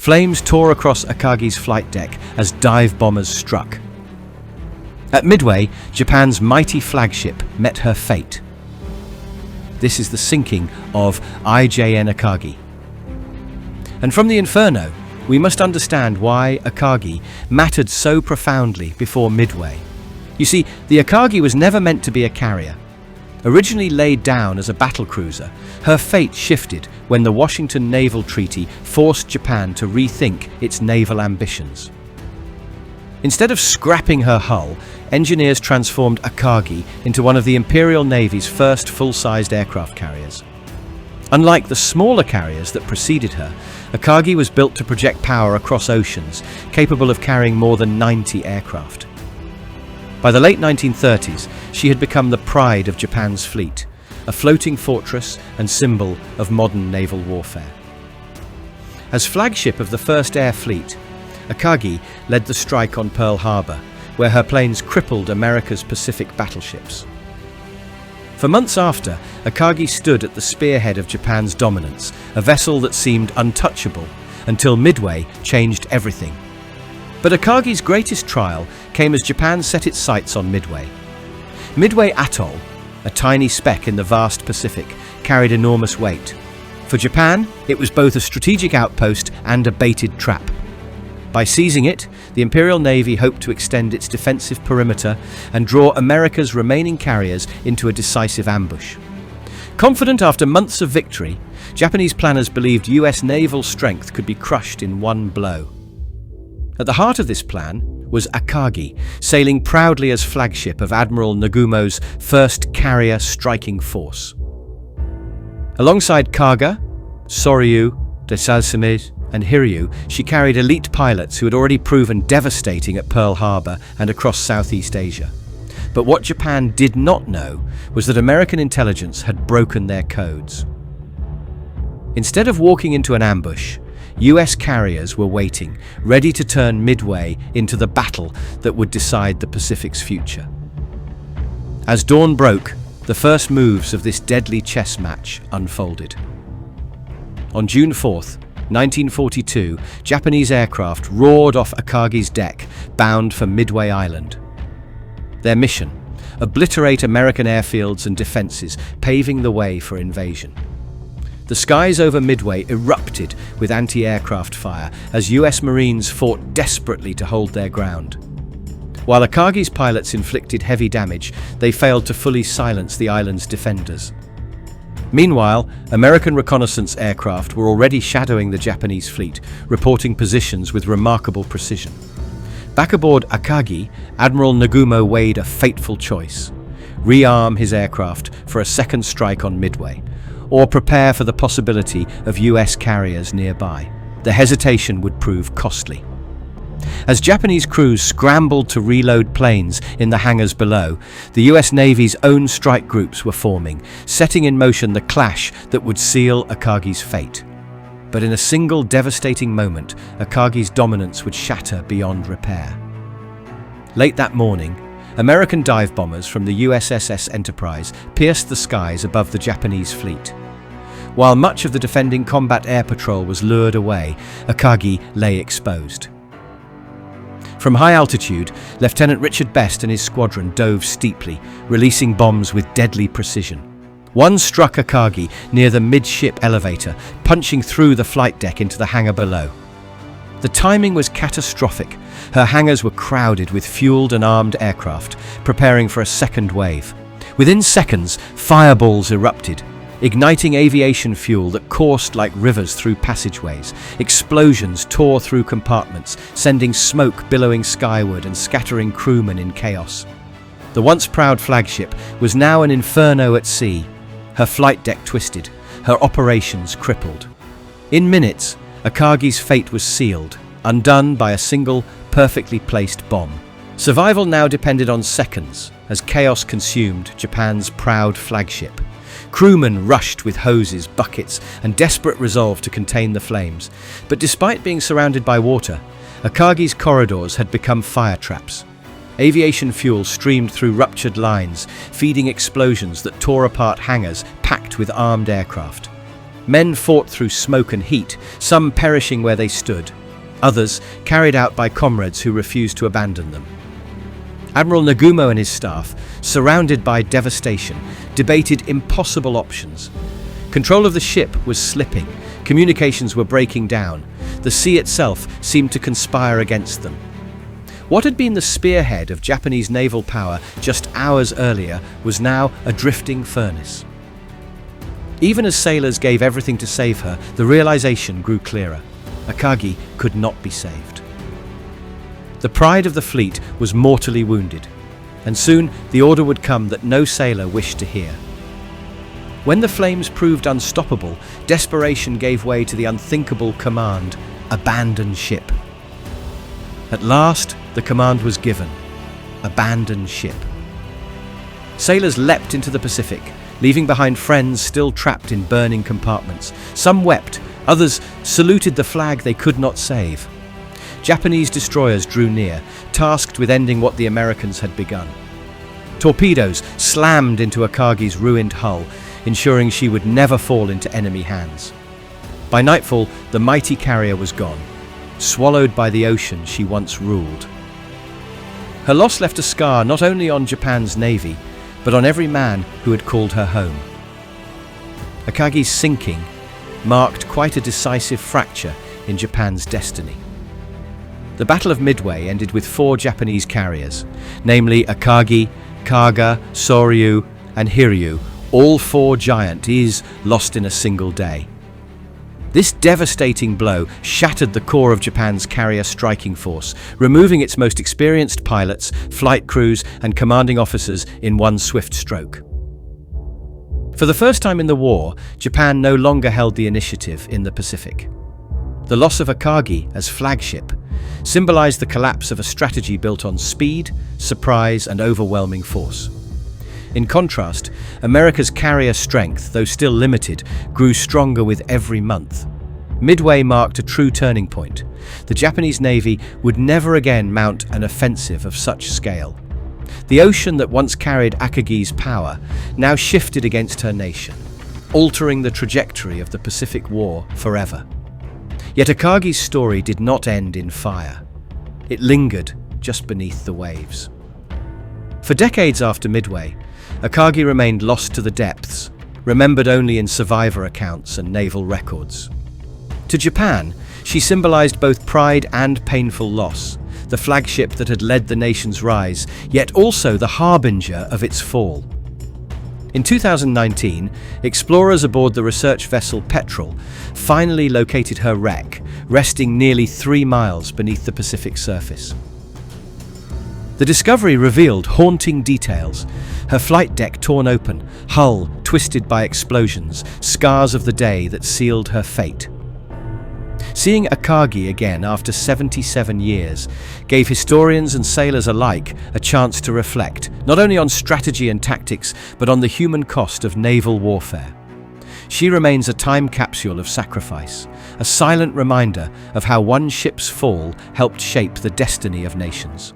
Flames tore across Akagi's flight deck as dive bombers struck. At Midway, Japan's mighty flagship met her fate. This is the sinking of IJN Akagi. And from the Inferno, we must understand why Akagi mattered so profoundly before Midway. You see, the Akagi was never meant to be a carrier. Originally laid down as a battlecruiser, her fate shifted when the Washington Naval Treaty forced Japan to rethink its naval ambitions. Instead of scrapping her hull, engineers transformed Akagi into one of the Imperial Navy's first full-sized aircraft carriers. Unlike the smaller carriers that preceded her, Akagi was built to project power across oceans, capable of carrying more than 90 aircraft. By the late 1930s, she had become the pride of Japan's fleet, a floating fortress and symbol of modern naval warfare. As flagship of the First Air Fleet, Akagi led the strike on Pearl Harbor, where her planes crippled America's Pacific battleships. For months after, Akagi stood at the spearhead of Japan's dominance, a vessel that seemed untouchable, until Midway changed everything. But Akagi's greatest trial came as Japan set its sights on Midway. Midway Atoll, a tiny speck in the vast Pacific, carried enormous weight. For Japan, it was both a strategic outpost and a baited trap. By seizing it, the Imperial Navy hoped to extend its defensive perimeter and draw America's remaining carriers into a decisive ambush. Confident after months of victory, Japanese planners believed US naval strength could be crushed in one blow. At the heart of this plan was Akagi, sailing proudly as flagship of Admiral Nagumo's first carrier striking force. Alongside Kaga, Soryu, Desailly, and Hiryu, she carried elite pilots who had already proven devastating at Pearl Harbor and across Southeast Asia. But what Japan did not know was that American intelligence had broken their codes. Instead of walking into an ambush, US carriers were waiting, ready to turn Midway into the battle that would decide the Pacific's future. As dawn broke, the first moves of this deadly chess match unfolded. On June 4th, 1942, Japanese aircraft roared off Akagi's deck, bound for Midway Island. Their mission: obliterate American airfields and defenses, paving the way for invasion. The skies over Midway erupted with anti-aircraft fire as US Marines fought desperately to hold their ground. While Akagi's pilots inflicted heavy damage, they failed to fully silence the island's defenders. Meanwhile, American reconnaissance aircraft were already shadowing the Japanese fleet, reporting positions with remarkable precision. Back aboard Akagi, Admiral Nagumo weighed a fateful choice: rearm his aircraft for a second strike on Midway, or prepare for the possibility of US carriers nearby. The hesitation would prove costly. As Japanese crews scrambled to reload planes in the hangars below, the US Navy's own strike groups were forming, setting in motion the clash that would seal Akagi's fate. But in a single devastating moment, Akagi's dominance would shatter beyond repair. Late that morning, American dive bombers from the USS Enterprise pierced the skies above the Japanese fleet. While much of the defending combat air patrol was lured away, Akagi lay exposed. From high altitude, Lieutenant Richard Best and his squadron dove steeply, releasing bombs with deadly precision. One struck Akagi near the midship elevator, punching through the flight deck into the hangar below. The timing was catastrophic. Her hangars were crowded with fueled and armed aircraft, preparing for a second wave. Within seconds, fireballs erupted, igniting aviation fuel that coursed like rivers through passageways. Explosions tore through compartments, sending smoke billowing skyward and scattering crewmen in chaos. The once proud flagship was now an inferno at sea, her flight deck twisted, her operations crippled. In minutes, Akagi's fate was sealed, undone by a single, perfectly placed bomb. Survival now depended on seconds, as chaos consumed Japan's proud flagship. Crewmen rushed with hoses, buckets, and desperate resolve to contain the flames. But despite being surrounded by water, Akagi's corridors had become fire traps. Aviation fuel streamed through ruptured lines, feeding explosions that tore apart hangars packed with armed aircraft. Men fought through smoke and heat, some perishing where they stood, others carried out by comrades who refused to abandon them. Admiral Nagumo and his staff, surrounded by devastation, debated impossible options. Control of the ship was slipping, communications were breaking down, the sea itself seemed to conspire against them. What had been the spearhead of Japanese naval power just hours earlier was now a drifting furnace. Even as sailors gave everything to save her, the realization grew clearer. Akagi could not be saved. The pride of the fleet was mortally wounded, and soon the order would come that no sailor wished to hear. When the flames proved unstoppable, desperation gave way to the unthinkable command, abandon ship. At last, the command was given, abandon ship. Sailors leapt into the Pacific, leaving behind friends still trapped in burning compartments. Some wept, others saluted the flag they could not save. Japanese destroyers drew near, tasked with ending what the Americans had begun. Torpedoes slammed into Akagi's ruined hull, ensuring she would never fall into enemy hands. By nightfall, the mighty carrier was gone, swallowed by the ocean she once ruled. Her loss left a scar not only on Japan's navy, but on every man who had called her home. Akagi's sinking marked quite a decisive fracture in Japan's destiny. The Battle of Midway ended with 4 Japanese carriers, namely Akagi, Kaga, Soryu, and Hiryu, all 4 giants lost in a single day. This devastating blow shattered the core of Japan's carrier striking force, removing its most experienced pilots, flight crews, and commanding officers in one swift stroke. For the first time in the war, Japan no longer held the initiative in the Pacific. The loss of Akagi as flagship symbolized the collapse of a strategy built on speed, surprise, and overwhelming force. In contrast, America's carrier strength, though still limited, grew stronger with every month. Midway marked a true turning point. The Japanese Navy would never again mount an offensive of such scale. The ocean that once carried Akagi's power now shifted against her nation, altering the trajectory of the Pacific War forever. Yet Akagi's story did not end in fire. It lingered just beneath the waves. For decades after Midway, Akagi remained lost to the depths, remembered only in survivor accounts and naval records. To Japan, she symbolized both pride and painful loss, the flagship that had led the nation's rise, yet also the harbinger of its fall. In 2019, explorers aboard the research vessel Petrel finally located her wreck, resting nearly 3 miles beneath the Pacific surface. The discovery revealed haunting details: her flight deck torn open, hull twisted by explosions, scars of the day that sealed her fate. Seeing Akagi again after 77 years gave historians and sailors alike a chance to reflect, not only on strategy and tactics, but on the human cost of naval warfare. She remains a time capsule of sacrifice, a silent reminder of how one ship's fall helped shape the destiny of nations.